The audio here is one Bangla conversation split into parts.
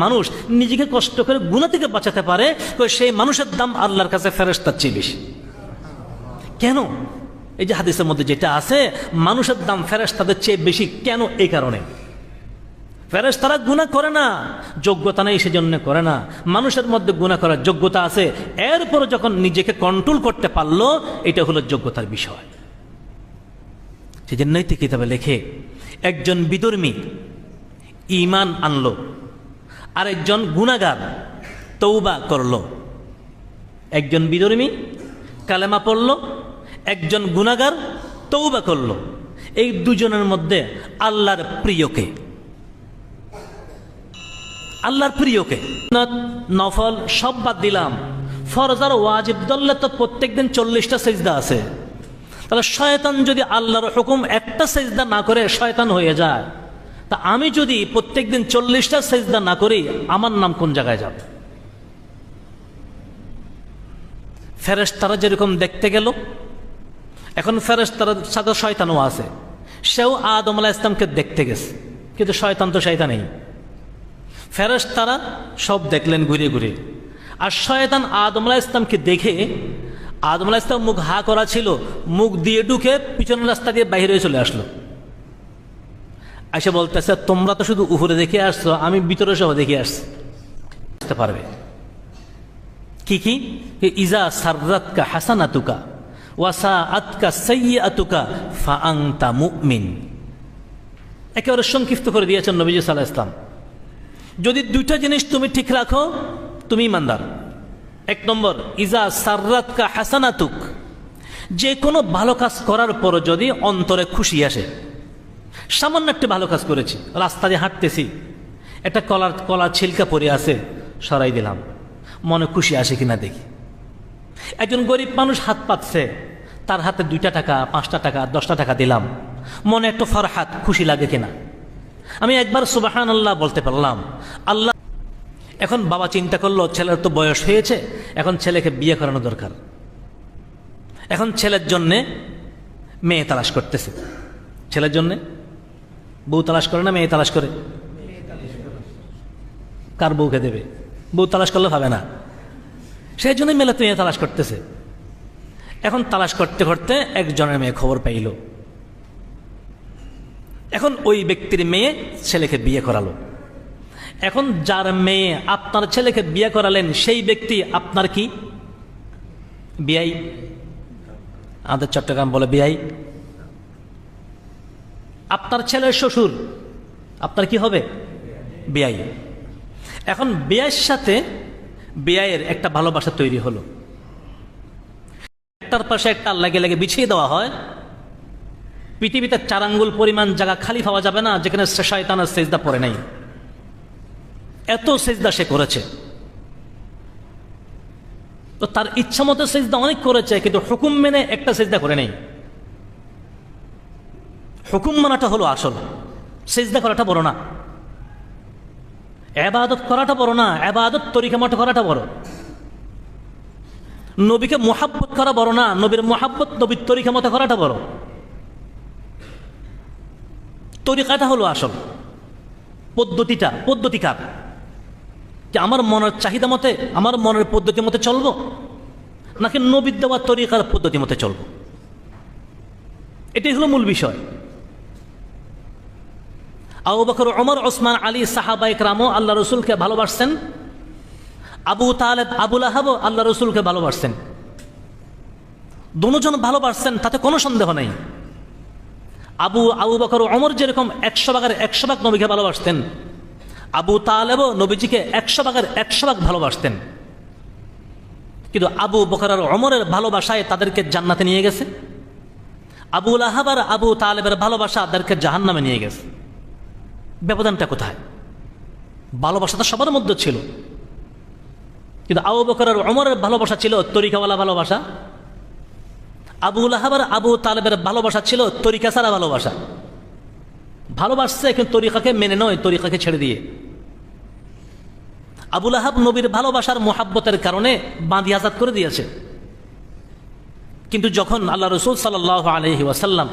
মানুষ নিজেকে কষ্ট করে গুনাহ থেকে বাঁচাতে পারে, সেই মানুষের দাম আল্লাহর কাছে ফেরেশতার চেয়ে বেশি। কেন? এই যে হাদিসের মধ্যে যেটা আছে, মানুষের দাম ফেরেশতাদের চেয়ে বেশি। কেন? এই কারণে ফেরেশতারা গুনাহ করে না, যোগ্যতা নেই সেজন্য করে না। মানুষের মধ্যে গুনাহ করার যোগ্যতা আছে, এরপরে যখন নিজেকে কন্ট্রোল করতে পারলো, এটা হলো যোগ্যতার বিষয়। সেই জন্যই তো কিতাবে লেখে, একজন বিধর্মী ঈমান আনলো, আরেকজন গুনাহগার তওবা করলো। একজন বিধর্মী কালেমা পড়লো, একজন গুনাহগার তওবা করলো। এই দুজনের মধ্যে আল্লাহর প্রিয়কে, আল্লাহর প্রিয়কে। নফল সব বাদ দিলাম, ফরজ আর ওয়াজিব ধরলে তো প্রত্যেকদিন 40টা সেজদা আছে। তাহলে শয়তান যদি আল্লাহর হুকুম একটা সেজদা না করে শয়তান হয়ে যায়, তা আমি যদি প্রত্যেকদিন 40টা সেজদা না করি, আমার নাম কোন জায়গায় যাবে? ফেরেশতারা যেরকম দেখতে গেল, এখন ফেরেশতার সাথে শয়তানও আছে। সেও আদম আলাইহিস সালামকে দেখতে গেছে, কিন্তু শয়তান তো শয়তানই। ফেরেশতারা সব দেখলেন ঘুরে ঘুরে, আর শয়তান আদম আলাইহিস সালামকে দেখে, আদম আলাইহিস সালাম মুখ হা করা ছিল, মুখ দিয়ে ঢুকে পিছনের রাস্তা দিয়ে বাইরে হয়ে চলে আসলো। এসে বলতেছে, তোমরা তো শুধু উপরে দেখে আসছো, আমি ভিতরে সহ দেখে আসছি। বুঝতে পারবে কি কি? ইজা সাররাতকা হাসানাতুকা ওয়াসাআতকা সাইয়্যাতুকা ফাআনতা মুমিন। একেবারে সংক্ষিপ্ত করে দিয়েছেন নবীজি সাল্লাল্লাহু আলাইহি ওয়াসাল্লাম। যদি দুইটা জিনিস তুমি ঠিক রাখো, তুমি ইমানদার। এক নম্বর, ইজা সাররাতকা হাসানাতুক, যে কোনো ভালো কাজ করার পর যদি অন্তরে খুশি আসে, সামান্য একটা ভালো কাজ করেছি, রাস্তা দিয়ে হাঁটতেছি, একটা কলার ছিলকা পড়ে আছে, সরাই দিলাম, মনে খুশি আসে কিনা দেখি। একজন গরিব মানুষ হাত পাতছে, তার হাতে 2টা টাকা 5টা টাকা 10টা টাকা দিলাম, মনে একটু ফরহাত খুশি লাগে কিনা। আমি একবার সুবহানাল্লাহ বলতে পারলাম। আল্লাহ, এখন বাবা চিন্তা করলো, ছেলের তো বয়স হয়েছে, এখন ছেলেকে বিয়ে করানো দরকার। এখন ছেলের জন্যে মেয়ে তালাশ করতেছে। ছেলের জন্যে বউ তালাশ করে না মেয়ে তালাশ করে? কার বউকে দেবে? বউ তালাশ করলে হবে না, সেই জন্যই মেয়ে তালাশ করতেছে। এখন তালাশ করতে করতে একজনের মেয়ে খবর পাইল। এখন ওই ব্যক্তির মেয়ে ছেলেকে বিয়ে করালো। এখন যার মেয়ে আপনার ছেলেকে বিয়ে করালেন, সেই ব্যক্তি আপনার কি? বিয়াই। আমাদের চট্টগ্রাম বলে বিয়াই। আপনার ছেলের শ্বশুর আপনার কি হবে? বিয়াই। এখন বিয়ের সাথে বিয়ের একটা ভালোবাসা তৈরি হলো, একটার পাশে একটা লাগে লাগে বিছিয়ে দেওয়া হয়। পৃথিবীতে 4 আঙ্গুল পরিমাণ জায়গা খালি পাওয়া যাবে না যেখানে শয়তানের সেজদা পড়ে নাই। এত সেজদা সে করেছে, তো তার ইচ্ছা মতো সেজদা অনেক করেছে, কিন্তু হুকুম মেনে একটা সেজদা করে নেই। হুকুম মানাটা হলো আসল, সেজদা করাটা বড় না। ইবাদত করাটা বড় না, ইবাদত তরিকা মতো করাটা বড়। নবীকে মুহাব্বত করা বড় না, নবীর মুহাব্বত নবীর তরিকা মতো করাটা বড়। তরিকাটা হলো আসল, পদ্ধতিকার যে আমার মনের চাহিদা মতে, আমার মনের পদ্ধতি মতে চলবো, নাকি নবীর দেওয়ার তরিকার পদ্ধতি মতে চলবো। এটাই হলো মূল বিষয়। আবু বকর, ওমর, ওসমান, আলী সাহাবা ইকরামও আল্লাহ রসুলকে ভালোবাসছেন। আবু তালেব, আবু লাহাব আল্লাহ রসুলকে ভালোবাসছেন। দুজন ভালোবাসছেন, তাতে কোনো সন্দেহ নেই। আবু বকর, ওমর যেরকম 100% নবীকে ভালোবাসতেন, আবু তালেবও নবীজিকে 100% ভালোবাসতেন। কিন্তু আবু বকর আর ওমরের ভালোবাসায় তাদেরকে জান্নাতে নিয়ে গেছে, আবু লাহাব আর আবু তালেবের ভালোবাসা তাদেরকে জাহান্নামে নিয়ে গেছে। ব্যবধানটা কোথায়? ভালোবাসা তো সবার মধ্যে ছিল, কিন্তু আবু বকর আর ওমরের ভালোবাসা ছিল তরিকাওয়ালা ভালোবাসা, আবু লাহাব আর আবু তালেবের ভালোবাসা ছিল তরিকা ছাড়া ভালোবাসা। ভালোবাসছে কিন্তু তরিকাকে মেনে নয়, তরিকাকে ছেড়ে দিয়ে। আবু লাহাব নবীর ভালোবাসার মোহাব্বতের কারণে বাঁধি আজাদ করে দিয়েছে, কিন্তু যখন আল্লাহ রসুল সাল্লাল্লাহু আলাইহি ওয়াসাল্লাম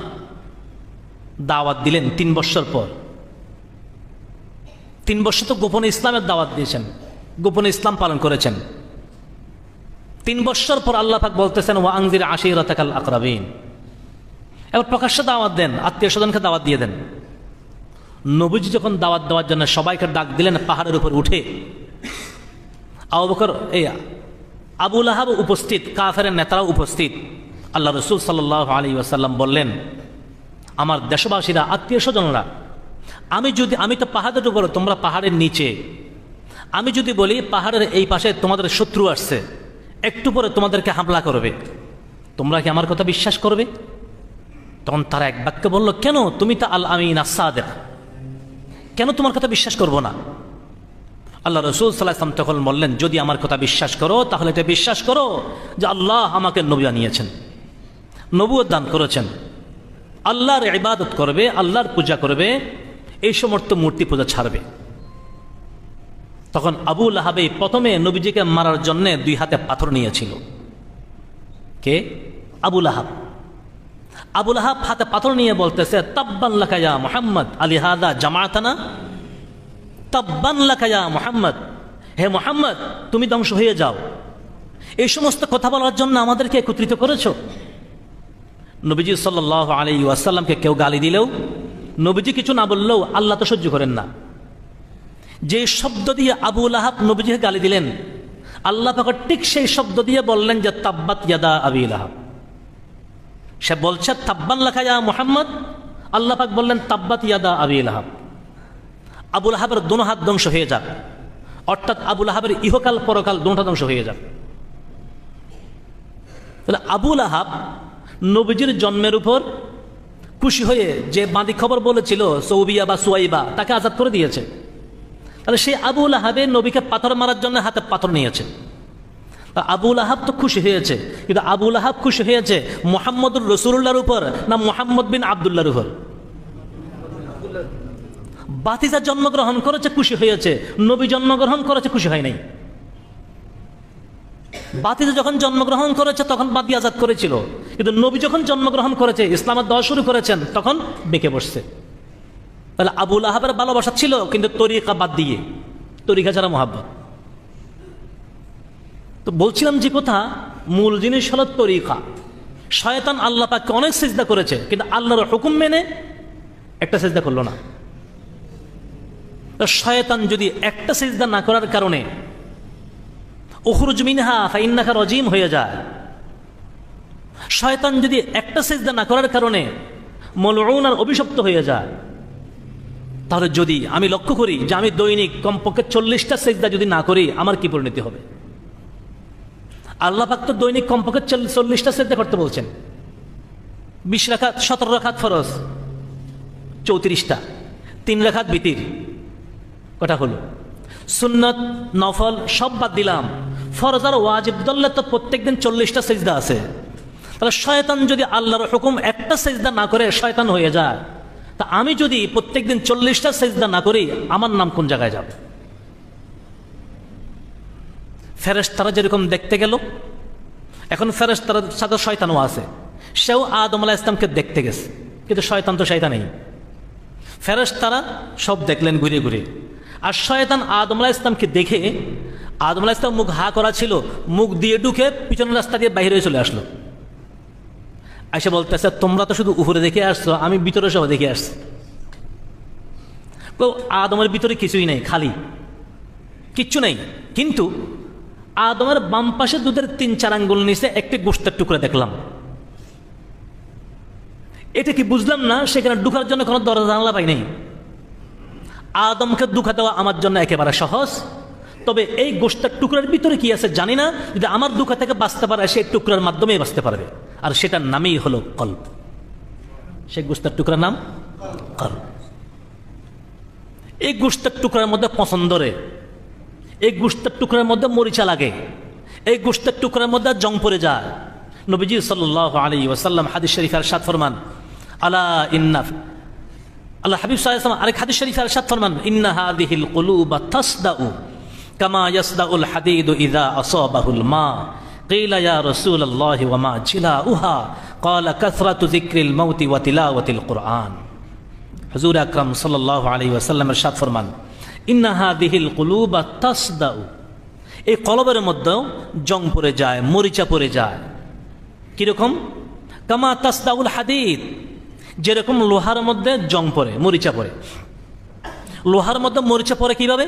দাওয়াত দিলেন 3 বছর পর, 3 বছর তো গোপনে ইসলামের দাওয়াত দিয়েছেন, গোপনে ইসলাম পালন করেছেন। 3 বছর পর আল্লাহ পাক বলতেছেন ওয়া আনজির আশীরাতাকাল আকরাবিন, এবার প্রকাশ্যে দাওয়াত দেন, আত্মীয় স্বজনকে দাওয়াত দিয়ে দেন। নবীজি যখন দাওয়াত দেওয়ার জন্য সবাইকে ডাক দিলেন পাহাড়ের উপর উঠে, আবু বকর আবু লাহাব উপস্থিত, কাফেরের নেতারাও উপস্থিত। আল্লাহ রসুল সাল্লাল্লাহু আলাইহি ওয়াসাল্লাম বললেন, আমার দেশবাসীরা, আত্মীয় স্বজনরা, আমি তো পাহাড়ের উপর, তোমরা পাহাড়ের নিচে, আমি যদি বলি পাহাড়ের এই পাশে তোমাদের শত্রু আসছে, একটু পরে তোমাদেরকে হামলা করবে, তোমরা কি আমার কথা বিশ্বাস করবে? তখন তারা এক বাক্যে বলল, কেন, তুমি তো আল আমিন আস-সাদিক, কেন তোমার কথা বিশ্বাস করব না? আল্লাহ রসুল সাল্লাল্লাহু আলাইহি ওয়াসাল্লাম তখন বললেন, যদি আমার কথা বিশ্বাস করো তাহলে এটা বিশ্বাস করো যে আল্লাহ আমাকে নবী বানিয়েছেন, নবুয়ত দান করেছেন, আল্লাহর ইবাদত করবে, আল্লাহর পূজা করবে, এই সমস্ত মূর্তি পূজা ছাড়বে। তখন আবু লাহাব প্রথমে নবীজিকে মারার জন্য 2 হাতে পাথর নিয়েছিল। কে? আবু লাহাব। আবু লাহাব হাতে পাথর নিয়ে বলতেছে, তাব্বান লাকা ইয়া মুহাম্মদ আলিহাদা জামাআতানা, তাব্বান লাকা ইয়া মুহাম্মদ, হে মুহাম্মদ তুমি ধ্বংস হয়ে যাও, এই সমস্ত কথা বলার জন্য আমাদেরকে একত্রিত করেছো। নবীজি সাল্লাল্লাহু আলাইহি ওয়াসাল্লামকে কেউ গালি দিলেও, নবীজি কিছু না বললেও আল্লাহ তো সহ্য করেন না। যে শব্দ দিয়ে আবু লাহাব নবীজিকে গালি দিলেন, আল্লাহ পাক ঠিক সেই শব্দ দিয়ে বললেন যে তাব্বাত ইয়াদা আবি লাহাব। সে বলছে তাব্বান লাকা ইয়া মুহাম্মদ, আল্লাহ পাক বললেন তাব্বাত ইয়াদা আবি লাহাব। আবু লাহাবের দোনো হাত ধ্বংস হয়ে যাক, অর্থাৎ আবু লাহাবের ইহকাল পরকাল দোনোটা ধ্বংস হয়ে যাক। তাহলে আবু লাহাব নবীজির জন্মের উপর খুশি হয়ে যে বাঁধি খবর বলেছিল সৌবিয়া বা সুয়াইবা, তাকে আজাদ করে দিয়েছে। তাহলে সেই আবু লাহাবে নবীকে পাথর মারার জন্য হাতে পাথর নিয়েছে। তা আবু লাহাব তো খুশি হয়েছে, কিন্তু আবু লাহাব খুশি হয়েছে মুহাম্মদুর রাসূলুল্লাহর উপর না মুহাম্মদ বিন আব্দুল্লাহর উপর? বাতিজা জন্মগ্রহণ করেছে, খুশি হয়েছে। নবী জন্মগ্রহণ করেছে, খুশি হয় নাই। বাতিজা যখন জন্মগ্রহণ করেছে তখন বাদী আজাদ করেছিল, কিন্তু নবী যখন জন্মগ্রহণ করেছে, ইসলামের দাওয়া শুরু করেছেন, তখন বেঁকে বসছে। তাহলে আবু লাহাবের ভালোবাসা ছিল, কিন্তু তরিকা বাদ দিয়ে, তরিকা ছাড়া মোহাব্বত। তো বলছিলাম যে কথা, মূল জিনিস হলো তরিকা। শয়তান আল্লাহ পাককে অনেক সিজদা করেছে, কিন্তু আল্লাহর হুকুম মেনে একটা সিজদা করলো না। শয়তান যদি একটা সিজদা না করার কারণে উখরুজ মিনহা ফাইন্নাকা রাজিম হয়ে যায়, শয়তান যদি একটা সিজদা না করার কারণে মলউন আর অভিশপ্ত হয়ে যায়, তাহলে যদি আমি লক্ষ্য করি যে আমি দৈনিক কমপক্ষে 40টা সিজদা যদি না করি, আমার কি পরিণতি হবে? আল্লাহ পাক তো দৈনিক কমপক্ষে 40টা সিজদা করতে বলছেন। 20 রাকাত, 17 রাকাত ফরজ, 34টা, 3 রাকাত বিতির, কটা হলো? সুন্নত নফল সব বাদ দিলাম, ফরজ আর ওয়াজিব ধরলে তো প্রত্যেকদিন 40টা সিজদা আছে। তাহলে শয়তান যদি আল্লাহর হুকুম একটা সিজদা না করে শয়তান হয়ে যায়, তা আমি যদি প্রত্যেকদিন 40টা সিজদা না করি, আমার নাম কোন জায়গায় যাবে? ফেরেশতারা যেরকম দেখতে গেল, এখন ফেরেশতার সাথে শয়তানও আছে। সেও আদম আলাইহিস সালামকে দেখতে গেছে, কিন্তু শয়তান তো শয়তানই। ফেরেশতারা সব দেখলেন ঘুরে ঘুরে, আর শয়তান আদম আলাইহিস সালামকে দেখে, আদম আলাইহিস সালাম মুখ হা করা ছিল, মুখ দিয়ে ঢুকে পিছনের রাস্তা দিয়ে বাইরে চলে আসলো। এসে বলতেছে, তোমরা তো শুধু উপরে দেখে আসছো, আমি ভিতরে সব দেখে আসছি। আদমের ভিতরে কিছুই নেই, খালি, কিচ্ছু নেই। কিন্তু আদমের বাম পাশে দুধের 3-4 আঙ্গুল নিচে একটি গোশতের টুকরা দেখলাম। এটা কি বুঝলাম না, সেখানে ঢুকার জন্য কোনো দরজা জানালা পাই নাই। আদমকে দুঃখা দেওয়া আমার জন্য একেবারে সহজ, তবে এই গোশতের টুকরার ভিতরে কি আছে জানি না। যদি আমার দুঃখা থেকে বাঁচতে পারে, সেই টুকরার মাধ্যমেই বাঁচতে পারবে, আর সেটার নামেই হলো কলব। সেই গোশতের টুকরার নাম কলব। এই গোশতের টুকরার মধ্যে পছন্দ রে, এই গোশতের টুকরার মধ্যে মরিচা লাগে, এই গোশতের টুকরার মধ্যে জং পড়ে যায়। নবীজি সাল্লাল্লাহু আলাইহি ওয়াসাল্লাম হাদিস শরীফে ইরশাদ ফরমান, আলা ইন্না, আল্লাহ হাবিব সাল্লাল্লাহু আলাইহি ওয়াসাল্লাম আরেক হাদিস শরীফে ইরশাদ ফরমান, ইন্না হাযিহিল কুলুবা তাসদাউ কামা ইয়াসদাউল হাদীদু ইযা আসাবাহুল মা। কিলা ইয়া রাসূলুল্লাহি ওয়া মা জিলাউহা? ক্বালা কাসরাতু যিকরিল মাউতি ওয়া তিলাওয়াতিল কুরআন। হুজুর আকরাম সাল্লাল্লাহু আলাইহি ওয়াসাল্লাম ইরশাদ ফরমান, ইন্না হাদিহিল কুলুবা তাসদাউ, এই কলবের মধ্যেও জং পড়ে যায়, মরিচা পড়ে যায়। কিরকম? কামা তাসদাউল হাদিদ, যেরকম লোহার মধ্যে জং পড়ে, মরিচা পড়ে। লোহার মধ্যে মরিচা পড়ে কিভাবে?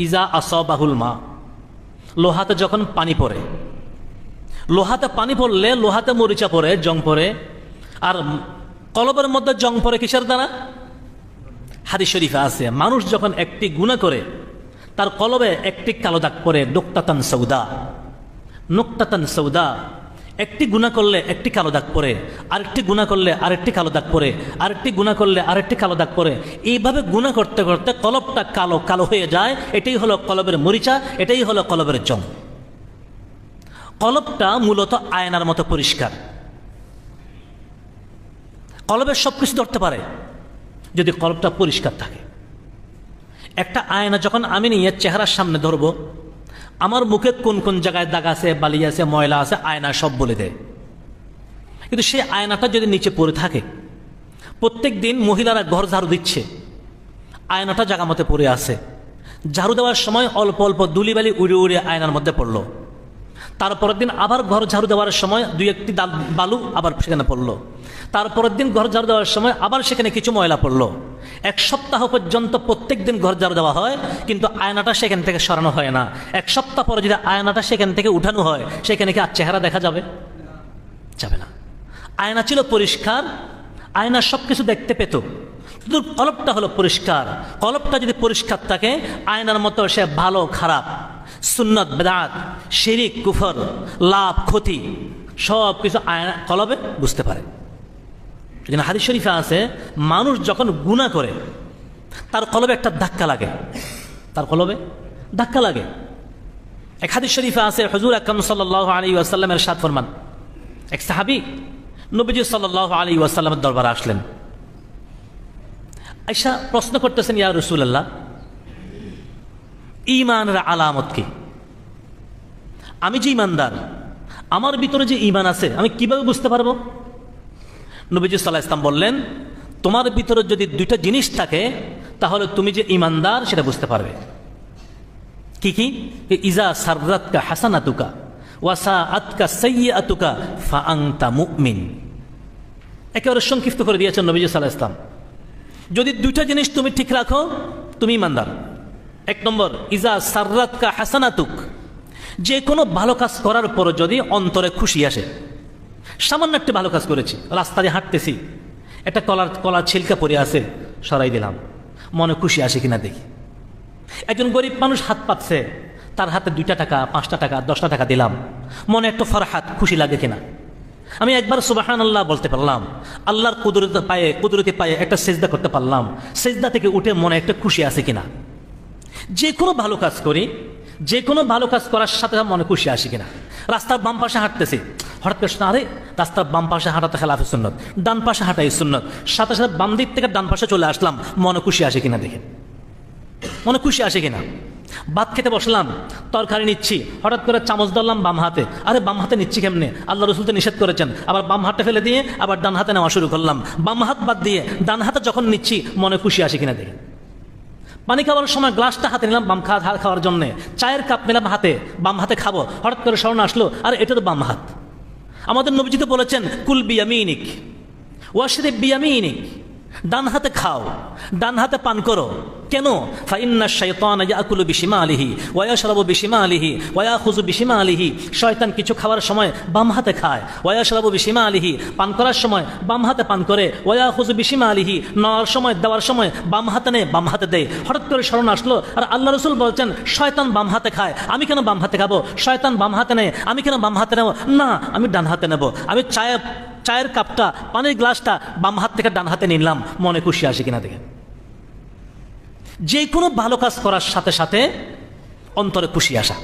ইজা আসাবাহুল মা, লোহাতে যখন পানি পড়ে, লোহাতে পানি পড়লে লোহাতে মরিচা পড়ে, জং পড়ে। আর কলবের মধ্যে জং পড়ে কিসের দ্বারা? হাদিস শরীফে আছে, মানুষ যখন একটি গুনাহ করে তার কলবে একটি কালো দাগ পড়ে, নুকতাতান সৌদা, নুকতাতান সৌদা। একটি গুনাহ করলে একটি কালো দাগ পড়ে, আরেকটি গুনাহ করলে আরেকটি কালো দাগ পড়ে, আরেকটি গুনাহ করলে আরেকটি কালো দাগ পড়ে। এইভাবে গুনাহ করতে করতে কলবটা কালো কালো হয়ে যায়। এটাই হলো কলবের মরিচা, এটাই হলো কলবের জং। কলবটা মূলত আয়নার মতো পরিষ্কার। কলবের সব কিছু ধরতে পারে যদি কলবটা পরিষ্কার থাকে। একটা আয়না যখন আমি নিয়ে চেহারার সামনে ধরবো, আমার মুখে কোন কোন জায়গায় দাগ আছে, বালি আছে, ময়লা আছে, আয়না সব বলে দেয়। কিন্তু সেই আয়নাটা যদি নিচে পড়ে থাকে, প্রত্যেক দিন মহিলারা ঘর ঝাড়ু দিচ্ছে, আয়নাটা জায়গা মতো পড়ে আছে, ঝাড়ু দেওয়ার সময় অল্প অল্প ধুলিবালি উড়ে উড়ে আয়নার মধ্যে পড়লো। তারপরের দিন আবার ঘর ঝাড়ু দেওয়ার সময় দুই একটি বালু আবার সেখানে পড়লো। তারপরের দিন ঘর ঝাড়ু দেওয়ার সময় আবার সেখানে কিছু ময়লা পড়লো। এক সপ্তাহ পর্যন্ত প্রত্যেক দিন ঘর ঝাড়ু দেওয়া হয়, কিন্তু আয়নাটা সেখান থেকে সরানো হয় না। এক সপ্তাহ পরে যদি আয়নাটা সেখান থেকে উঠানো হয়, সেখানে কি আর চেহারা দেখা যাবে? যাবে না। আয়না ছিল পরিষ্কার, আয়না সব কিছু দেখতে পেত, কিন্তু কলবটা হলো পরিষ্কার। কলবটা যদি পরিষ্কার থাকে, আয়নার মতো সে ভালো খারাপ, সুন্নত বেদাত, শিরিক কুফর, লাভ ক্ষতি সব কিছু আয়না কলবে বুঝতে পারে। এই হাদিস শরীফে আছে, মানুষ যখন গুনাহ করে তার কলবে একটা ধাক্কা লাগে, তার কলবে ধাক্কা লাগে। এক হাদিস শরীফে আছে, হুজুর আকরাম সাল্লাল্লাহু আলাইহি ওয়াসাল্লামের ইরশাদ ফরমান, এক সাহাবী নবীজি সাল্লাল্লাহু আলাইহি ওয়াসাল্লামের দরবারে আসলেন। আয়েশা প্রশ্ন করতেছেন, ইয়া রাসূলুল্লাহ, ঈমানের আলামত কি? আমি যে ঈমানদার, আমার ভিতরে যে ঈমান আছে, আমি কিভাবে বুঝতে পারবো? নবীজি সাল্লাল্লাহু আলাইহি ওয়াসাল্লাম বললেন, তোমার ভিতরে যদি দুইটা জিনিস থাকে তাহলে তুমি যে ঈমানদার সেটা বুঝতে পারবে। কি কি? ইজা সাররাতকা হাসানাতুকা ওয়া সাআতকা সাইয়্যাতুকা ফা আনতা মুমিন। একেবারে সংক্ষিপ্ত করে দিয়েছেন নবীজি সাল্লাল্লাহু আলাইহি ওয়াসাল্লাম। যদি দুইটা জিনিস তুমি ঠিক রাখো, তুমি ঈমানদার। এক নম্বর, ইজা সাররাতকা হাসানাতুক, যে কোনো ভালো কাজ করার পর যদি অন্তরে খুশি আসে, সামান্য একটা ভালো কাজ করেছি, রাস্তা দিয়ে হাঁটতেছি, একটা কলার ছিলকা পড়ে আছে, সরাই দিলাম, মনে খুশি আসে কিনা দেখি। একজন গরিব মানুষ হাত পাচ্ছে, তার হাতে 2টা টাকা, 5টা টাকা, 10টা টাকা দিলাম, মনে একটু ফরহাত, খুশি লাগে কিনা। আমি একবার সুবহানাল্লাহ বলতে পারলাম, আল্লাহর কুদরতে পায়ে একটা সেজদা করতে পারলাম, সেজদা থেকে উঠে মনে একটা খুশি আছে কিনা। যে কোনো ভালো কাজ করি, যে কোনো ভালো কাজ করার সাথে মনে খুশি আসে কিনা। রাস্তার বাম পাশে হাঁটতেছি, হঠাৎ করে আরে রাস্তার বাম পাশে হাঁটাতে খেলাফে সুন্নত, ডান পাশে হাঁটাই সুন্নত, সাথে সাথে বাম দিক থেকে ডান পাশে চলে আসলাম, মনে খুশি আসে কিনা দেখে, মনে খুশি আসে কিনা। ভাত খেতে বসলাম, তরকারি নিচ্ছি, হঠাৎ করে চামচ ধরলাম বাম হাতে, আরে বাম হাতে নিচ্ছি কেমনে, আল্লাহ রসুল তো নিষেধ করেছেন। আবার বাম হাতে ফেলে দিয়ে আবার ডান হাতে নেওয়া শুরু করলাম, বাম হাত বাদ দিয়ে ডান হাতে যখন নিচ্ছি, মনে খুশি আসে কিনা দেখে। পানি খাওয়ার সময় গ্লাসটা হাতে নিলাম বাম হাত খাওয়ার জন্য, চায়ের কাপ নিলাম হাতে, বাম হাতে খাবো, হঠাৎ করে স্মরণ আসলো, আরে এটা তো বাম হাত। আমাদের নবীজি তো বলেছেন, কুল বিয়ামিনিক ওয়াশরিব বিয়ামিনিক, ডান হাতে খাও, ডান হাতে পান করো। কেন? ফাইন্না শাইতানা ইয়াকুলু বিশিমালিহি ওয়া ইয়াশরাবু বিশিমালিহি ওয়া ইয়াখুযু বিশিমালিহি, শয়তান কিছু খাওয়ার সময় বাম হাতে খায়, ওয়া ইয়াশরাবু বিশিমালিহি, পান করার সময় বাম হাতে পান করে, ওয়া ইয়াখুযু বিশিমালিহি, নেওয়ার সময় দেওয়ার সময় বাম হাতে নেয়, বাম হাতে দেয়। হঠাৎ করে স্মরণ আসলো, আর আল্লাহ রাসূল বলছেন শয়তান বাম হাতে খায়, আমি কেন বাম হাতে খাবো? শয়তান বাম হাতে নেয়, আমি কেন বাম হাতে নেব? না, আমি ডান হাতে নেব। আমি চায়ের কাপটা, পানির গ্লাসটা বাম হাত থেকে ডান হাতে নিলাম, মনে খুশি আসে কিনা দেখেন। যে কোনো ভালো কাজ করার সাথে সাথে অন্তরে খুশি আসা।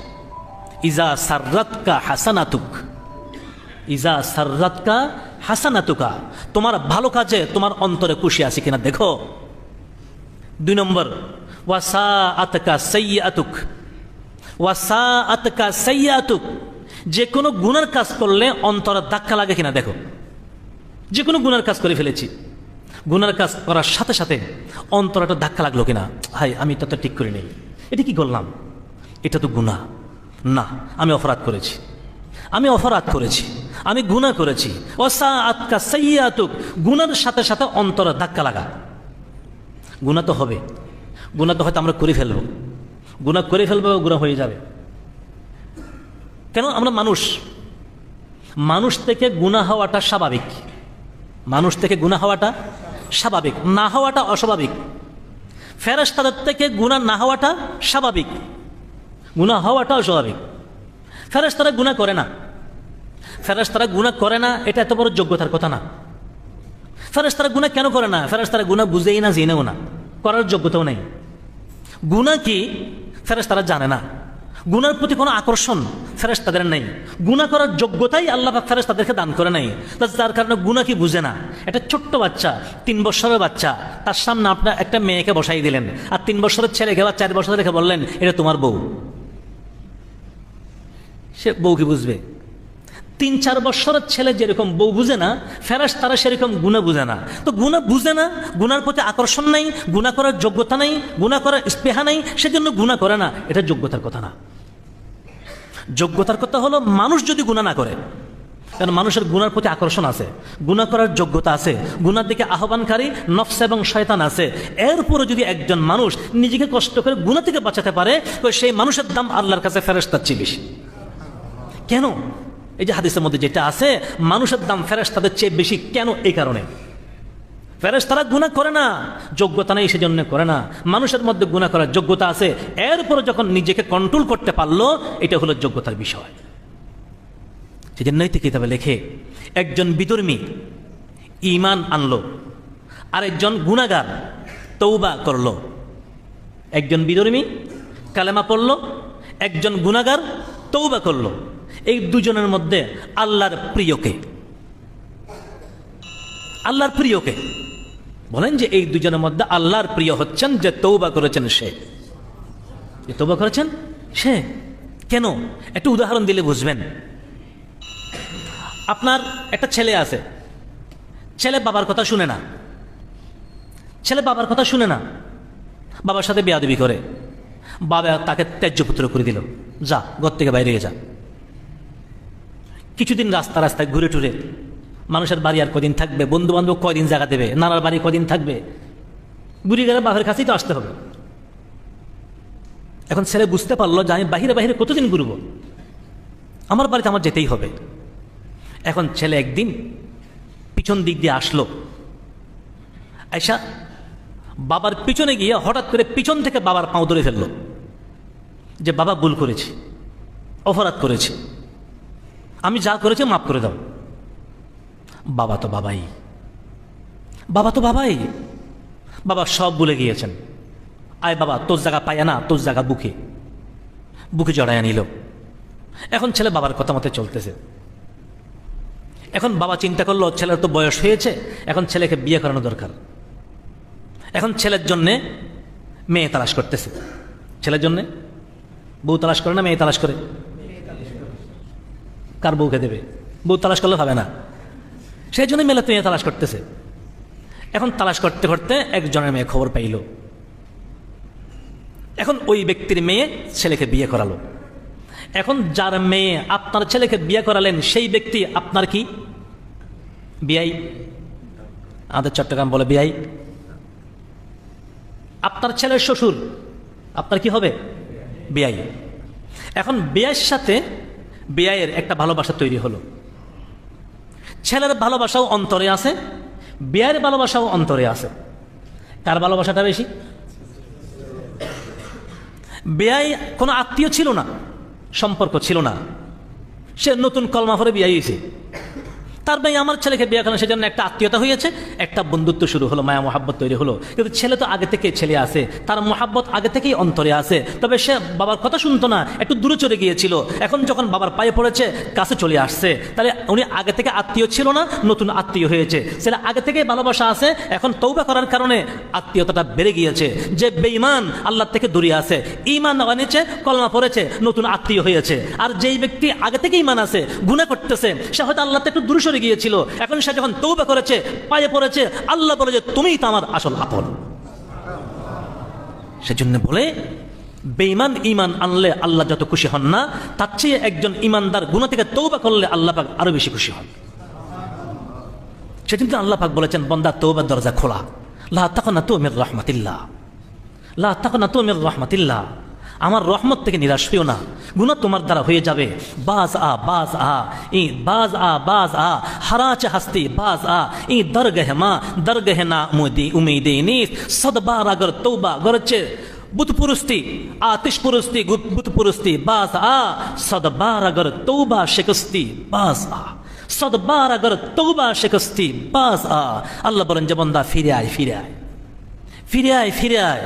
ইজা সাররাতকা হাসানাতুক, ইজা সাররাতকা হাসানাতুকা, তোমার ভালো কাজে তোমার অন্তরে খুশি আসে কিনা দেখো। 2 নম্বর, ওয়াসাআতকা সাইয়্যাতুক, ওয়াসাআতকা সাইয়্যাতুক, যে কোনো গুনার কাজ করলে অন্তরে ধাক্কা লাগে কিনা দেখো। যে কোনো গুনার কাজ করে ফেলেছি, গুনার কাজ করার সাথে সাথে অন্তর একটা ধাক্কা লাগলো কিনা, হাই আমি এটা তো ঠিক করে নেই, এটা কি করলাম, এটা তো গুনাহ, না আমি অপরাধ করেছি, আমি অপরাধ করেছি, আমি গুনাহ করেছি। ওয়াসাআতকা সাইয়্যাতুক, গুনার সাথে সাথে অন্তরে ধাক্কা লাগা। গুনাহ তো হবে, গুনাহ তো হয়তো আমরা করে ফেলবো, গুনাহ করে ফেলবো, গুনাহ হয়ে যাবে। কেন? আমরা মানুষ, মানুষ থেকে গুনাহ হওয়াটা স্বাভাবিক, মানুষ থেকে গুনাহ হওয়াটা স্বাভাবিক, না হওয়াটা অস্বাভাবিক। ফেরেশতাদের থেকে গুনাহ না হওয়াটা স্বাভাবিক, গুনাহ হওয়াটা অস্বাভাবিক। ফেরেশতারা গুনাহ করে না, ফেরেশতারা গুনাহ করে না, এটা এত বড় যোগ্যতার কথা না। ফেরেশতারা গুনাহ কেন করে না? ফেরেশতারা গুনাহ বুঝেই না, জেনেও না, করার যোগ্যতাও নেই। গুনাহ কি ফেরেশতারা জানে না, গুনার প্রতি কোনো আকর্ষণ ফেরেশতাদের নেই, গুনাহ করার যোগ্যতাই আল্লাহ পাক ফেরেশতাদেরকে দান করে নাই। যার কারণে গুনাহ কি বুঝে না। একটা ছোট্ট বাচ্চা, 3 বছরের বাচ্চা, তার সামনে আপনার একটা মেয়েকে বসাই দিলেন, আর 3 বছরের ছেলেকে বা 4 বছরের রেখে বললেন এটা তোমার বউ, সে বউ কি বুঝবে? 3-4 বছরের ছেলে যেরকম বউ বুঝে না, ফেরেশতারা সেরকম গুনাহ বুঝে না। তো গুনাহ বুঝে না, গুনার প্রতি আকর্ষণ নাই, গুনাহ করার যোগ্যতা নাই, গুনাহ করার স্পৃহা নাই, সেজন্য গুনাহ করে না। এটা যোগ্যতার কথা না। যোগ্যতার কথা হলো মানুষ যদি গুনাহ না করে, কারণ মানুষের গুনার প্রতি আকর্ষণ আছে, গুনাহ করার যোগ্যতা আছে, গুনার দিকে আহ্বানকারী নফস এবং শয়তান আছে, এরপরে যদি একজন মানুষ নিজেকে কষ্ট করে গুনাহ থেকে বাঁচাতে পারে, তো সেই মানুষের দাম আল্লাহর কাছে ফেরেশতার চেয়ে বেশি। কেন? এই যে হাদিসের মধ্যে যেটা আছে, মানুষের দাম ফেরেশতাদের চেয়ে বেশি। কেন? এই কারণে ফেরেশতারা গুনাহ করে না, যোগ্যতা নেই সেজন্য করে না। মানুষের মধ্যে গুনাহ করার যোগ্যতা আছে, এরপরে যখন নিজেকে কন্ট্রোল করতে পারলো, এটা হলো যোগ্যতার বিষয়। সেজন্য নৈতিক কিতাবে লেখে, একজন বিধর্মী ঈমান আনলো, আরেকজন গুনাহগার তওবা করলো। একজন বিধর্মী কালেমা পড়লো, একজন গুনাহগার তওবা করলো। এই দুজনের মধ্যে আল্লাহর প্রিয়কে, আল্লাহর প্রিয়কে বলেন যে এই দুজনের মধ্যে আল্লাহর প্রিয় হচ্ছেন যে তওবা করেছেন, সে যে তওবা করেছেন সে। কেন? একটু উদাহরণ দিলে বুঝবেন। আপনার একটা ছেলে আছে, ছেলে বাবার কথা শুনে না, ছেলে বাবার কথা শুনে না, বাবার সাথে বেয়াদবি করে, বাবা তাকে ত্যায্য পুত্র করে দিল, যা ঘর থেকে বাইরে যা। কিছুদিন রাস্তা রাস্তায় ঘুরে টুরে, মানুষের বাড়ি আর কদিন থাকবে, বন্ধু বান্ধব কয়দিন জায়গা দেবে, নানার বাড়ি কদিন থাকবে, ঘুরে গেলে বাপের কাছেই তো আসতে হবে। এখন ছেলে বুঝতে পারলো যে আমি বাহিরে বাহিরে কতদিন ঘুরবো, আমার বাড়িতে আমার যেতেই হবে। এখন ছেলে একদিন পিছন দিক দিয়ে আসলো, আয়সা বাবার পিছনে গিয়ে হঠাৎ করে পিছন থেকে বাবার পাও ধরে ফেললো যে বাবা ভুল করেছি, অপরাধ করেছি, আমি যা করেছি মাফ করে দাও। বাবা তো বাবাই, বাবা তো বাবাই, বাবা সব ভুলে গিয়েছেন। আয় বাবা, তোর জায়গা পায় না, তোর জায়গা বুকে, বুকে জড়াইয়া নিল। এখন ছেলে বাবার কথা মতে চলতেছে। এখন বাবা চিন্তা করলো ছেলের তো বয়স হয়েছে, এখন ছেলেকে বিয়ে করানো দরকার। এখন ছেলের জন্যে মেয়ে তালাশ করতেছে। ছেলের জন্যে বউ তালাশ করে না মেয়ে তালাশ করে? কার বউকে দেবে? বউ তালাশ করলে হবে না, সেই জন্য মেয়ে মেয়ে তালাশ করতেছে। এখন তালাশ করতে করতে একজনের মেয়ে খবর পাইল। এখন ওই ব্যক্তির মেয়ে ছেলেকে বিয়ে করালো। এখন যার মেয়ে আপনার ছেলেকে বিয়ে করালেন, সেই ব্যক্তি আপনার কি? বিয়াই। আমাদের চট্টগ্রাম বলে বিয়াই। আপনার ছেলের শ্বশুর আপনার কি হবে? বিয়াই। এখন বিয়ের সাথে বিয়ের একটা ভালোবাসা তৈরি হলো। ছেলের ভালোবাসাও অন্তরে আছে, বিয়ের ভালোবাসাও অন্তরে আছে। কার ভালোবাসাটা বেশি? বিয়াই কোনো আত্মীয় ছিল না, সম্পর্ক ছিল না, সে নতুন কলমা পড়ে বিয়ে হয়েছে। তার ভাই আমার ছেলেকে বিয়ে করেন, সেজন্য একটা আত্মীয়তা হয়েছে, একটা বন্ধুত্ব শুরু হলো, মায়া মহাব্বত তৈরি হলো। কিন্তু ছেলে তো আগে থেকে ছেলে আছে, তার মহাব্বত আগে থেকেই অন্তরে আছে। তবে সে বাবার কথা শুনতো না, একটু দূরে চলে গিয়েছিল। এখন যখন বাবার পায়ে পড়েছে, কাছে চলে আসছে। তাহলে উনি আগে থেকে আত্মীয় ছিল না, নতুন আত্মীয় হয়েছে। ছেলে আগে থেকে ভালোবাসা আছে, এখন তওবা করার কারণে আত্মীয়তাটা বেড়ে গিয়েছে। যে বেঈমান আল্লাহ থেকে দূরে আছে, ঈমান আনেছে, কলমা পড়েছে, নতুন আত্মীয় হয়েছে। আর যেই ব্যক্তি আগে থেকে ঈমান আছে, গুনাহ করতেছে, সে হয়তো আল্লাহ থেকে একটু দূরে সরে গিয়েছিল, এখন সে যখন তওবা করেছে, পায়ে পড়েছে, আল্লাহ বলে যে তুমিই তো আমার আসল আপন। সেজন্য বলে বেঈমান ঈমান আনলে আল্লাহ যত খুশি হন না, তার চেয়ে একজন ঈমানদার গুনাহ থেকে তওবা করলে আল্লাহ পাক আরো বেশি খুশি হন। সেজন্য আল্লাহ পাক বলেছেন, বান্দা তওবার দরজা খোলা, লা তাকনাতু মির রাহমাতিল্লাহ, লা তাকনাতু মির রাহমাতিল্লাহ, আমার রহমত থেকে নিরাশ হইও না, গুনাহ তোমার দ্বারা হয়ে যাবে। বাজ আ বাজ আ ই বাজ আ বাজ আ হারাচ হাস্তি বাজ আ ই দরগহ মা দরগহ না উম্মীদে নিস সদবার আগর তওবা গরছে বুত পুরস্তি আতিশ পুরস্তি বুত পুরস্তি বাজ আ সদবার আগর তওবা শিকস্তি বাজ আ সদবার আগর তওবা শিকস্তি বাজ আ। আল্লাহ বলেন যে বান্দা ফিরে আয়, ফিরে আয়, ফিরে আয়, ফিরে আয়।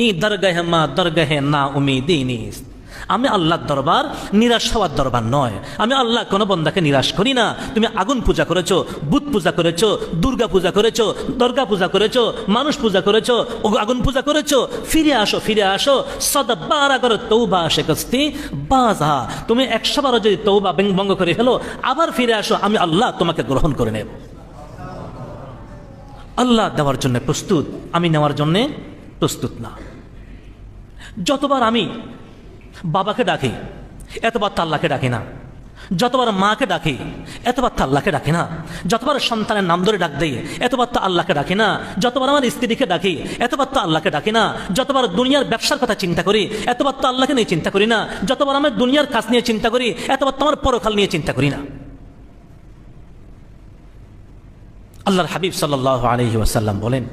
ই দরগাহে মা দরগাহে না উম্মীদে নিস। আমি আল্লাহর দরবার নিরাশ হওয়ার দরবার নয়। আমি আল্লাহ কোনো বন্দাকে নিরাশ করি না। তুমি আগুন পূজা করেছো, বুত পূজা করেছো, দুর্গা পূজা করেছো, দরগা পূজা করেছো, মানুষ পূজা করেছো, আগুন পূজা করেছো, ফিরে আসো, ফিরে আসো। সদবার আগর তওবা শিকস্তি বাজা, তুমি 100 বার যদি তওবা ভঙ্গ করে ফেলো, আবার ফিরে আসো, আমি আল্লাহ তোমাকে গ্রহণ করে নেব। আল্লাহ দেওয়ার জন্য প্রস্তুত, আমি নেওয়ার জন্য প্রস্তুত না। যতবার আমি বাবাকে ডাকি, এতবার তো আল্লাহকে ডাকি না। যতবার মাকে ডাকি, এতবার তো আল্লাহকে ডাকি না। যতবার সন্তানের নাম ধরে ডাক দেই, এতবার তো আল্লাহকে ডাকি না। যতবার আমার স্ত্রীকে ডাকি, এতবার তো আল্লাহকে ডাকি না। যতবার দুনিয়ার ব্যবসার কথা চিন্তা করি, এতবার তো আল্লাহকে নিয়ে চিন্তা করি না। যতবার আমার দুনিয়ার কাজ নিয়ে চিন্তা করি, এতবার তো আমার পরকাল নিয়ে চিন্তা করি না। আল্লাহর হাবিব সাল্লাল্লাহু আলাইহি ওয়াসাল্লাম বলেন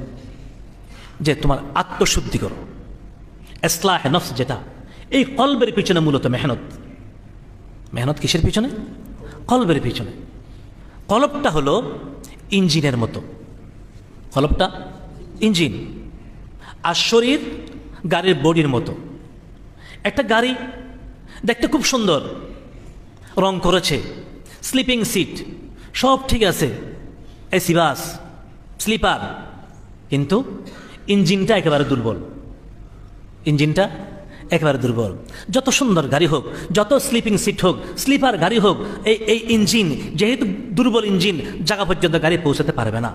যে তোমার আত্মশুদ্ধি করো, ইসলাহ নফস, যেটা এই কলবের পিছনে মূলত মেহনত। মেহনত কিসের পিছনে? কলবের পিছনে। কলবটা হলো ইঞ্জিনের মতো, কলবটা ইঞ্জিন, আর শরীর গাড়ির বডির মতো। একটা গাড়ি দেখতে খুব সুন্দর, রং করেছে, স্লিপিং সিট সব ঠিক আছে, এসি বাস, স্লিপার, কিন্তু ইঞ্জিনটা একেবারে দুর্বল। ইঞ্জিনটা একেবারে দুর্বল। যত সুন্দর গাড়ি হোক, যত স্লিপিং সিট হোক, স্লিপার গাড়ি হোক, এই ইঞ্জিন যেহেতু দুর্বল ইঞ্জিন, জায়গা পর্যন্ত গাড়ি পৌঁছাতে পারবে না।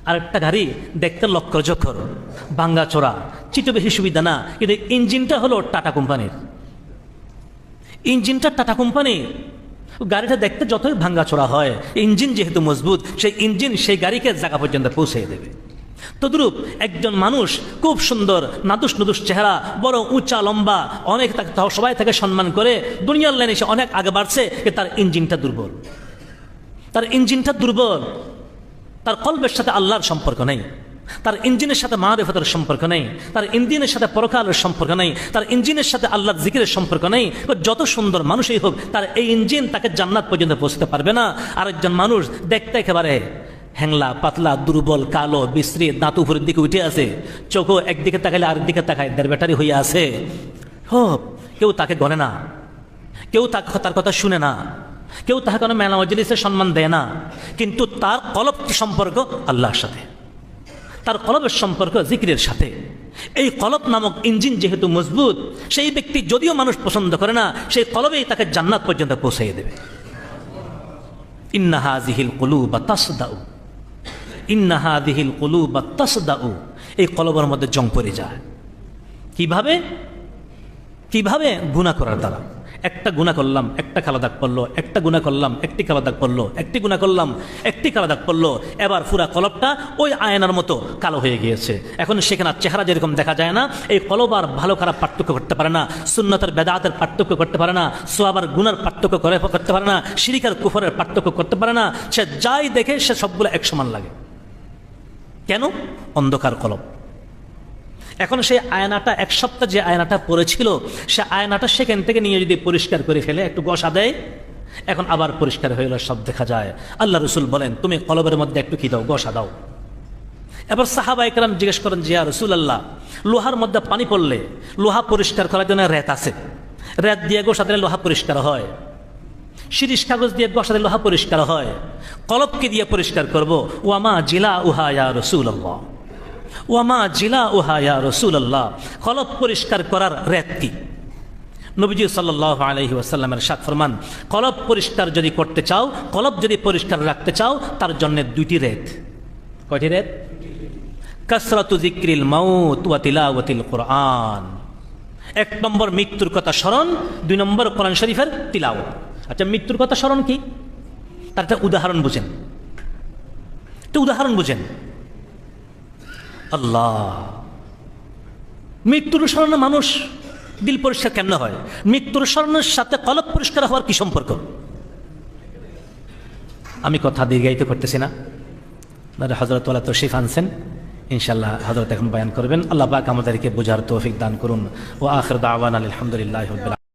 আর একটা গাড়ি দেখতে লক্করজক্ষর, ভাঙ্গা চোরা, চিটো বেশি সুবিধা না, কিন্তু ইঞ্জিনটা হলো টাটা কোম্পানির। ইঞ্জিনটা টাটা কোম্পানি। গাড়িটা দেখতে যতই ভাঙ্গা চোরা হয়, ইঞ্জিন যেহেতু মজবুত, সেই ইঞ্জিন সেই গাড়িকে জায়গা পর্যন্ত পৌঁছে দেবে। তদ্রূপ একজন মানুষ খুব সুন্দর, নাদুস নুদুস চেহারা, বড় উঁচা লম্বা, অনেক সবাই তাকে সম্মান করে, দুনিয়ার লাইনে সে অনেক আগে বাড়ছে, তার ইঞ্জিনটা দুর্বল। তার ইঞ্জিনটা দুর্বল। তার কলবের সাথে আল্লাহর সম্পর্ক নেই, তার ইঞ্জিনের সাথে মারিফতের সম্পর্ক নেই, তার ইঞ্জিনের সাথে পরকালের সম্পর্ক নেই, তার ইঞ্জিনের সাথে আল্লাহর জিকিরের সম্পর্ক নেই। যত সুন্দর মানুষই হোক, তার এই ইঞ্জিন তাকে জান্নাত পর্যন্ত পৌঁছতে পারবে না। আরেকজন মানুষ দেখতে একেবারে হ্যাংলা, পাতলা, দুর্বল, কালো, বিশ্রী, দাঁত উপরের দিকে উঠে আছে, চোখও একদিকে তাকাইলে আরেক দিকে তাকায়, দেড় ব্যাটারি হয়ে আছে। কেউ তাকে গণে না, কেউ তার কথা শুনে না, কেউ তাকে কোনো মেলা মজলিসে সম্মান দেয় না, কিন্তু তার কলব সম্পর্ক আল্লাহর সাথে, তার কলবের সম্পর্ক জিকিরের সাথে। এই কলব নামক ইঞ্জিন যেহেতু মজবুত, সেই ব্যক্তি যদিও মানুষ পছন্দ করে না, সেই কলবেই তাকে জান্নাত পর্যন্ত পৌঁছাইয়ে দেবে। ইন্না হাযিহিল কুলুবা তাসদাউ, ইন্না হাযিহিল কুলুবা তাসদাউ। এই কলবের মধ্যে জং পড়ে যায়। কিভাবে? কিভাবে? গুনাহ করার দ্বারা। একটা গুনাহ করলাম, একটা কালো দাগ পড়লো, একটা গুনাহ করলাম, একটি কালো দাগ পড়লো, একটি গুনাহ করলাম, একটি কালো দাগ পড়লো। এবার পুরা কলবটা ওই আয়নার মতো কালো হয়ে গিয়েছে। এখন সেখানে চেহারা যেরকম দেখা যায় না, এই কলব আর ভালো খারাপ পার্থক্য করতে পারে না, সুন্নতের বেদাতের পার্থক্য করতে পারে না, সওয়াব আর গুনার পার্থক্য করতে পারে না, শিরক আর কুফরের পার্থক্য করতে পারে না। সে যাই দেখে সে সবগুলো এক সমান লাগে। কেন? অন্ধকার কলব। এখন সেই আয়নাটা, এক সপ্তাহ যে আয়নাটা পড়েছিল, সে আয়নাটা সেখান থেকে নিয়ে যদি পরিষ্কার করে ফেলে, একটু ঘষা দেয়, এখন আবার পরিষ্কার হয়ে গেল, সব দেখা যায়। আল্লাহ রসুল বলেন, তুমি কলবের মধ্যে একটু কি দাও? ঘষা দাও। এবার সাহাবা একরাম জিজ্ঞেস করেন যে ইয়া রাসূলুল্লাহ, লোহার মধ্যে পানি পড়লে লোহা পরিষ্কার করার জন্য রেত আছে, রেত দিয়ে ঘষা দিলে লোহা পরিষ্কার হয়, শিরিষ কাগজ দিয়ে ঘষা দিলে লোহা পরিষ্কার হয়, কলবকে দিয়ে পরিষ্কার করব। ওয়ামা জিলা উহা ইয়া রাসূলুল্লাহ, ওয়ামা জিলা উহা ইয়া রাসূলুল্লাহ। কলব পরিষ্কার করার রেত কি? নবীজি সাল্লাল্লাহু আলাইহি ওয়াসাল্লামের ইরশাদ ফরমান, কলব পরিষ্কার যদি করতে চাও, কলব যদি পরিষ্কার রাখতে চাও, তার জন্য দুইটি রেত। কয়টি রেত? কাসরাতু যিকরিল মাউত ওয়া তিলাওয়াতিল কুরআন। এক নম্বর মৃত্যুর কথা স্মরণ, দুই নম্বর কোরআন শরীফের তিলাওয়াত। আচ্ছা, মৃত্যুর কথা স্মরণ কি? তার একটা উদাহরণ বুঝেন, একটা উদাহরণ বুঝেন। আল্লাহ, মৃত্যুর স্মরণে মানুষ দিল পরিষ্কার কেমন হয়? মৃত্যুর স্মরণের সাথে কলব পরিষ্কার হওয়ার কি সম্পর্ক? আমি কথা দীর্ঘায়িত করতেছি না, হযরত ওয়ালা তশরিফ আনছেন, ইনশাআল্লাহ হযরত এখন বয়ান করবেন। আল্লাহ পাক আমাদেরকে বোঝার তৌফিক দান করুন। ওয়া আখির দাওয়ানা আলহামদুলিল্লাহি রাব্বিল আলামিন।